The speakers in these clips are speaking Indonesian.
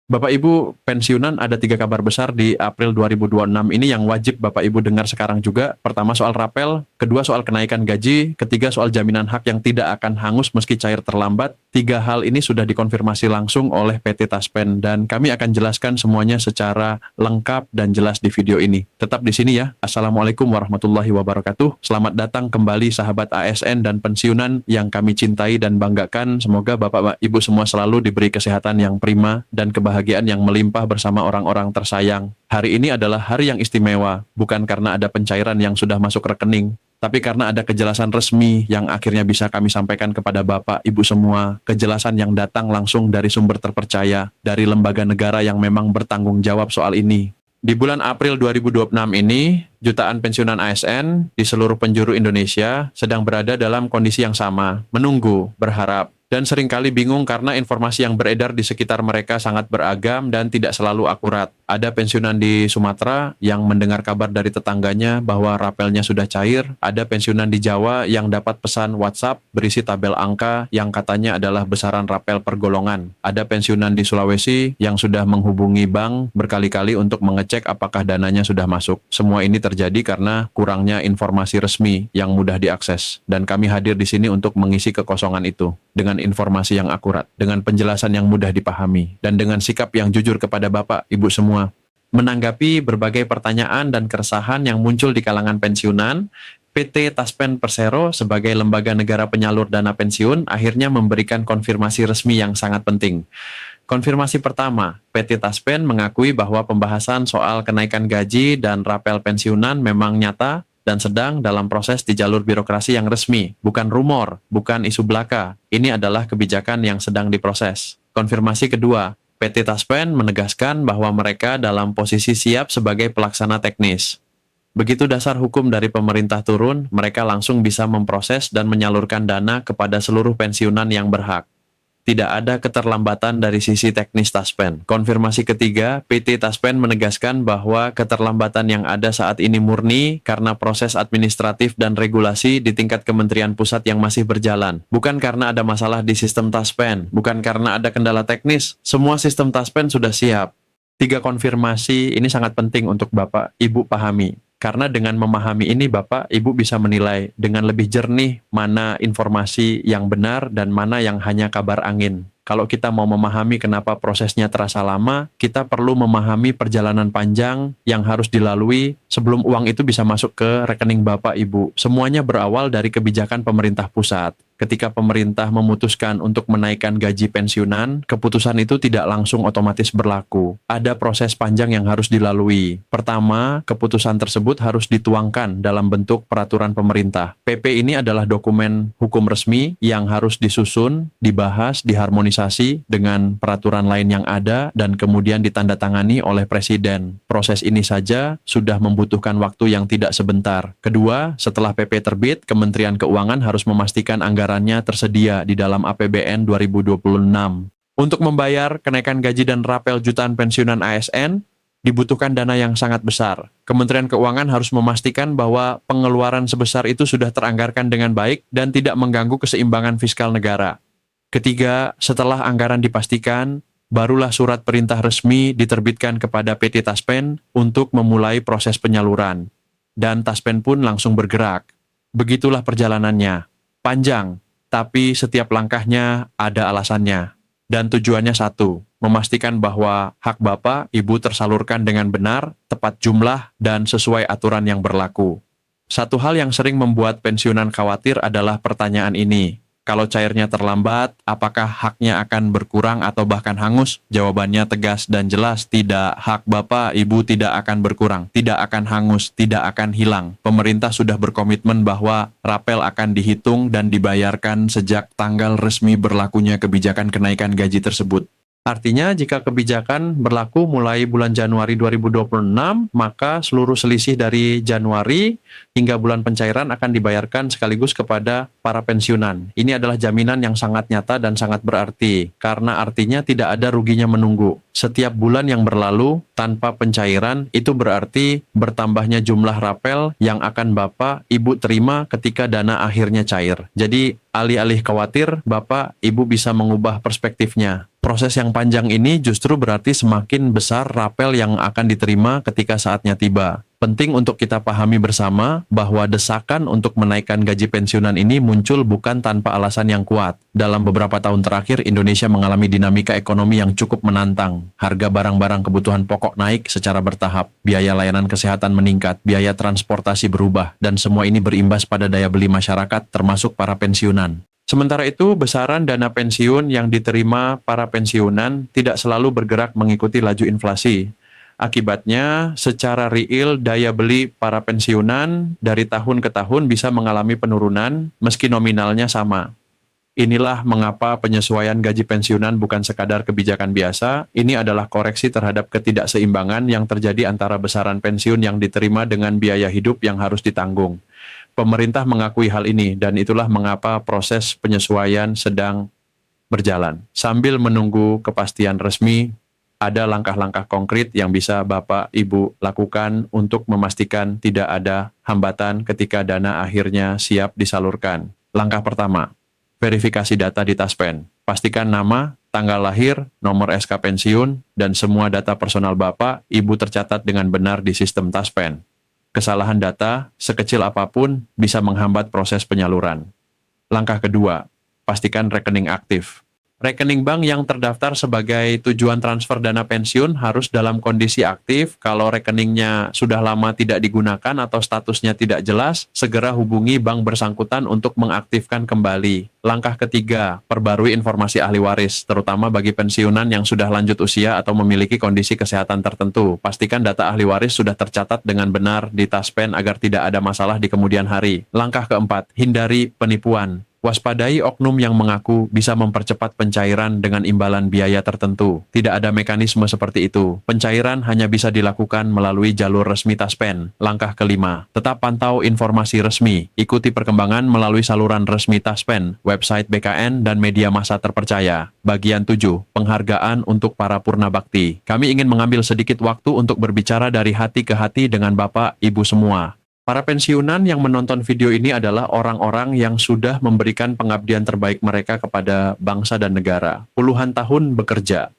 Bapak Ibu pensiunan ada 3 kabar besar di April 2026 ini yang wajib Bapak Ibu dengar sekarang juga. Pertama soal rapel, kedua soal kenaikan gaji, ketiga soal jaminan hak yang tidak akan hangus meski cair terlambat. 3 hal ini sudah dikonfirmasi langsung oleh PT Taspen dan kami akan jelaskan semuanya secara lengkap dan jelas di video ini. Tetap di sini ya. Assalamualaikum warahmatullahi wabarakatuh. Selamat datang kembali sahabat ASN dan pensiunan yang kami cintai dan banggakan. Semoga Bapak Ibu semua selalu diberi kesehatan yang prima dan kebahagiaan yang melimpah bersama orang-orang tersayang. Hari ini adalah hari yang istimewa, bukan karena ada pencairan yang sudah masuk rekening, tapi karena ada kejelasan resmi yang akhirnya bisa kami sampaikan kepada Bapak, Ibu semua. Kejelasan yang datang langsung dari sumber terpercaya, dari lembaga negara yang memang bertanggung jawab soal ini. Di bulan April 2026 ini, jutaan pensiunan ASN di seluruh penjuru Indonesia sedang berada dalam kondisi yang sama, menunggu, berharap, dan seringkali bingung karena informasi yang beredar di sekitar mereka sangat beragam dan tidak selalu akurat. Ada pensiunan di Sumatera yang mendengar kabar dari tetangganya bahwa rapelnya sudah cair. Ada pensiunan di Jawa yang dapat pesan WhatsApp berisi tabel angka yang katanya adalah besaran rapel per golongan. Ada pensiunan di Sulawesi yang sudah menghubungi bank berkali-kali untuk mengecek apakah dananya sudah masuk. Semua ini terjadi karena kurangnya informasi resmi yang mudah diakses. Dan kami hadir di sini untuk mengisi kekosongan itu dengan informasi yang akurat, dengan penjelasan yang mudah dipahami, dan dengan sikap yang jujur kepada Bapak, Ibu semua. Menanggapi berbagai pertanyaan dan keresahan yang muncul di kalangan pensiunan, PT Taspen Persero sebagai lembaga negara penyalur dana pensiun akhirnya memberikan konfirmasi resmi yang sangat penting. Konfirmasi pertama, PT Taspen mengakui bahwa pembahasan soal kenaikan gaji dan rapel pensiunan memang nyata dan sedang dalam proses di jalur birokrasi yang resmi, bukan rumor, bukan isu belaka. Ini adalah kebijakan yang sedang diproses. Konfirmasi kedua, PT Taspen menegaskan bahwa mereka dalam posisi siap sebagai pelaksana teknis. Begitu dasar hukum dari pemerintah turun, mereka langsung bisa memproses dan menyalurkan dana kepada seluruh pensiunan yang berhak. Tidak ada keterlambatan dari sisi teknis Taspen. Konfirmasi ketiga, PT Taspen menegaskan bahwa keterlambatan yang ada saat ini murni karena proses administratif dan regulasi di tingkat Kementerian Pusat yang masih berjalan. Bukan karena ada masalah di sistem Taspen, bukan karena ada kendala teknis. Semua sistem Taspen sudah siap. 3 konfirmasi ini sangat penting untuk Bapak, Ibu pahami. Karena dengan memahami ini Bapak, Ibu bisa menilai dengan lebih jernih mana informasi yang benar dan mana yang hanya kabar angin. Kalau kita mau memahami kenapa prosesnya terasa lama, kita perlu memahami perjalanan panjang yang harus dilalui sebelum uang itu bisa masuk ke rekening Bapak Ibu. Semuanya berawal dari kebijakan pemerintah pusat. Ketika pemerintah memutuskan untuk menaikkan gaji pensiunan, keputusan itu tidak langsung otomatis berlaku. Ada proses panjang yang harus dilalui. Pertama, keputusan tersebut harus dituangkan dalam bentuk peraturan pemerintah. PP ini adalah dokumen hukum resmi yang harus disusun, dibahas, diharmonisasi dengan peraturan lain yang ada dan kemudian ditandatangani oleh Presiden. Proses ini saja sudah membutuhkan waktu yang tidak sebentar. Kedua, setelah PP terbit, Kementerian Keuangan harus memastikan anggarannya tersedia di dalam APBN 2026. Untuk membayar kenaikan gaji dan rapel jutaan pensiunan ASN, dibutuhkan dana yang sangat besar. Kementerian Keuangan harus memastikan bahwa pengeluaran sebesar itu sudah teranggarkan dengan baik dan tidak mengganggu keseimbangan fiskal negara. Ketiga, setelah anggaran dipastikan, barulah surat perintah resmi diterbitkan kepada PT Taspen untuk memulai proses penyaluran. Dan Taspen pun langsung bergerak. Begitulah perjalanannya. Panjang, tapi setiap langkahnya ada alasannya. Dan tujuannya satu, memastikan bahwa hak Bapak, Ibu tersalurkan dengan benar, tepat jumlah, dan sesuai aturan yang berlaku. Satu hal yang sering membuat pensiunan khawatir adalah pertanyaan ini. Kalau cairnya terlambat, apakah haknya akan berkurang atau bahkan hangus? Jawabannya tegas dan jelas, tidak. Hak Bapak, Ibu tidak akan berkurang, tidak akan hangus, tidak akan hilang. Pemerintah sudah berkomitmen bahwa rapel akan dihitung dan dibayarkan sejak tanggal resmi berlakunya kebijakan kenaikan gaji tersebut. Artinya, jika kebijakan berlaku mulai bulan Januari 2026, maka seluruh selisih dari Januari hingga bulan pencairan akan dibayarkan sekaligus kepada para pensiunan. Ini adalah jaminan yang sangat nyata dan sangat berarti, karena artinya tidak ada ruginya menunggu. Setiap bulan yang berlalu tanpa pencairan, itu berarti bertambahnya jumlah rapel yang akan Bapak, Ibu terima ketika dana akhirnya cair. Jadi, alih-alih khawatir, Bapak, Ibu bisa mengubah perspektifnya. Proses yang panjang ini justru berarti semakin besar rapel yang akan diterima ketika saatnya tiba. Penting untuk kita pahami bersama bahwa desakan untuk menaikkan gaji pensiunan ini muncul bukan tanpa alasan yang kuat. Dalam beberapa tahun terakhir, Indonesia mengalami dinamika ekonomi yang cukup menantang. Harga barang-barang kebutuhan pokok naik secara bertahap, biaya layanan kesehatan meningkat, biaya transportasi berubah, dan semua ini berimbas pada daya beli masyarakat termasuk para pensiunan. Sementara itu, besaran dana pensiun yang diterima para pensiunan tidak selalu bergerak mengikuti laju inflasi. Akibatnya, secara real daya beli para pensiunan dari tahun ke tahun bisa mengalami penurunan meski nominalnya sama. Inilah mengapa penyesuaian gaji pensiunan bukan sekadar kebijakan biasa, ini adalah koreksi terhadap ketidakseimbangan yang terjadi antara besaran pensiun yang diterima dengan biaya hidup yang harus ditanggung. Pemerintah mengakui hal ini dan itulah mengapa proses penyesuaian sedang berjalan. Sambil menunggu kepastian resmi, ada langkah-langkah konkret yang bisa Bapak Ibu lakukan untuk memastikan tidak ada hambatan ketika dana akhirnya siap disalurkan. Langkah pertama, verifikasi data di Taspen. Pastikan nama, tanggal lahir, nomor SK pensiun, dan semua data personal Bapak Ibu tercatat dengan benar di sistem Taspen. Kesalahan data, sekecil apapun, bisa menghambat proses penyaluran. Langkah kedua, pastikan rekening aktif. Rekening bank yang terdaftar sebagai tujuan transfer dana pensiun harus dalam kondisi aktif. Kalau rekeningnya sudah lama tidak digunakan atau statusnya tidak jelas, segera hubungi bank bersangkutan untuk mengaktifkan kembali. Langkah ketiga, perbarui informasi ahli waris, terutama bagi pensiunan yang sudah lanjut usia atau memiliki kondisi kesehatan tertentu. Pastikan data ahli waris sudah tercatat dengan benar di Taspen agar tidak ada masalah di kemudian hari. Langkah keempat, hindari penipuan. Waspadai oknum yang mengaku bisa mempercepat pencairan dengan imbalan biaya tertentu. Tidak ada mekanisme seperti itu. Pencairan hanya bisa dilakukan melalui jalur resmi Taspen. Langkah kelima, tetap pantau informasi resmi. Ikuti perkembangan melalui saluran resmi Taspen, website BKN, dan media massa terpercaya. Bagian 7, penghargaan untuk para purna bakti. Kami ingin mengambil sedikit waktu untuk berbicara dari hati ke hati dengan Bapak, Ibu semua. Para pensiunan yang menonton video ini adalah orang-orang yang sudah memberikan pengabdian terbaik mereka kepada bangsa dan negara. Puluhan tahun bekerja,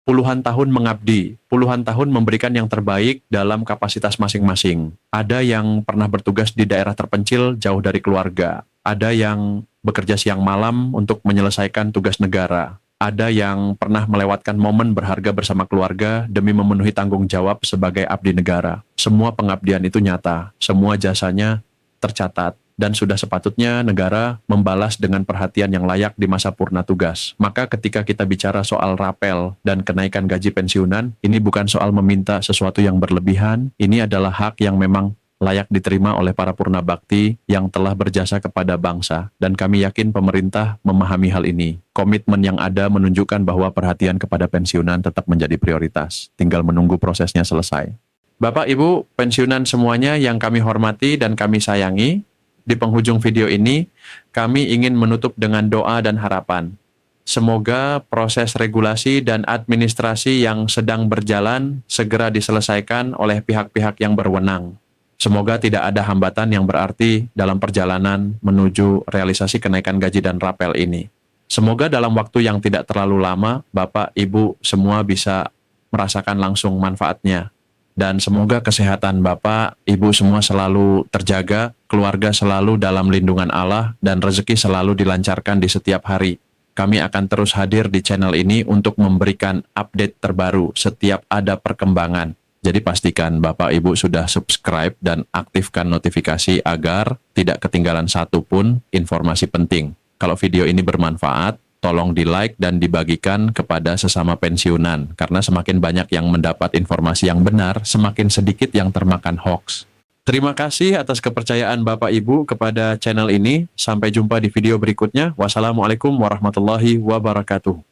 puluhan tahun mengabdi, puluhan tahun memberikan yang terbaik dalam kapasitas masing-masing. Ada yang pernah bertugas di daerah terpencil jauh dari keluarga. Ada yang bekerja siang malam untuk menyelesaikan tugas negara. Ada yang pernah melewatkan momen berharga bersama keluarga demi memenuhi tanggung jawab sebagai abdi negara. Semua pengabdian itu nyata, semua jasanya tercatat, dan sudah sepatutnya negara membalas dengan perhatian yang layak di masa purna tugas. Maka ketika kita bicara soal rapel dan kenaikan gaji pensiunan, ini bukan soal meminta sesuatu yang berlebihan, ini adalah hak yang memang layak diterima oleh para purna bakti yang telah berjasa kepada bangsa, dan kami yakin pemerintah memahami hal ini. Komitmen yang ada menunjukkan bahwa perhatian kepada pensiunan tetap menjadi prioritas, tinggal menunggu prosesnya selesai. Bapak Ibu pensiunan semuanya yang kami hormati dan kami sayangi, di penghujung video ini kami ingin menutup dengan doa dan harapan. Semoga proses regulasi dan administrasi yang sedang berjalan segera diselesaikan oleh pihak-pihak yang berwenang. Semoga tidak ada hambatan yang berarti dalam perjalanan menuju realisasi kenaikan gaji dan rapel ini. Semoga dalam waktu yang tidak terlalu lama, Bapak, Ibu semua bisa merasakan langsung manfaatnya. Dan semoga kesehatan Bapak, Ibu semua selalu terjaga, keluarga selalu dalam lindungan Allah, dan rezeki selalu dilancarkan di setiap hari. Kami akan terus hadir di channel ini untuk memberikan update terbaru setiap ada perkembangan. Jadi pastikan Bapak Ibu sudah subscribe dan aktifkan notifikasi agar tidak ketinggalan satu pun informasi penting. Kalau video ini bermanfaat, tolong di-like dan dibagikan kepada sesama pensiunan. Karena semakin banyak yang mendapat informasi yang benar, semakin sedikit yang termakan hoax. Terima kasih atas kepercayaan Bapak Ibu kepada channel ini. Sampai jumpa di video berikutnya. Wassalamualaikum warahmatullahi wabarakatuh.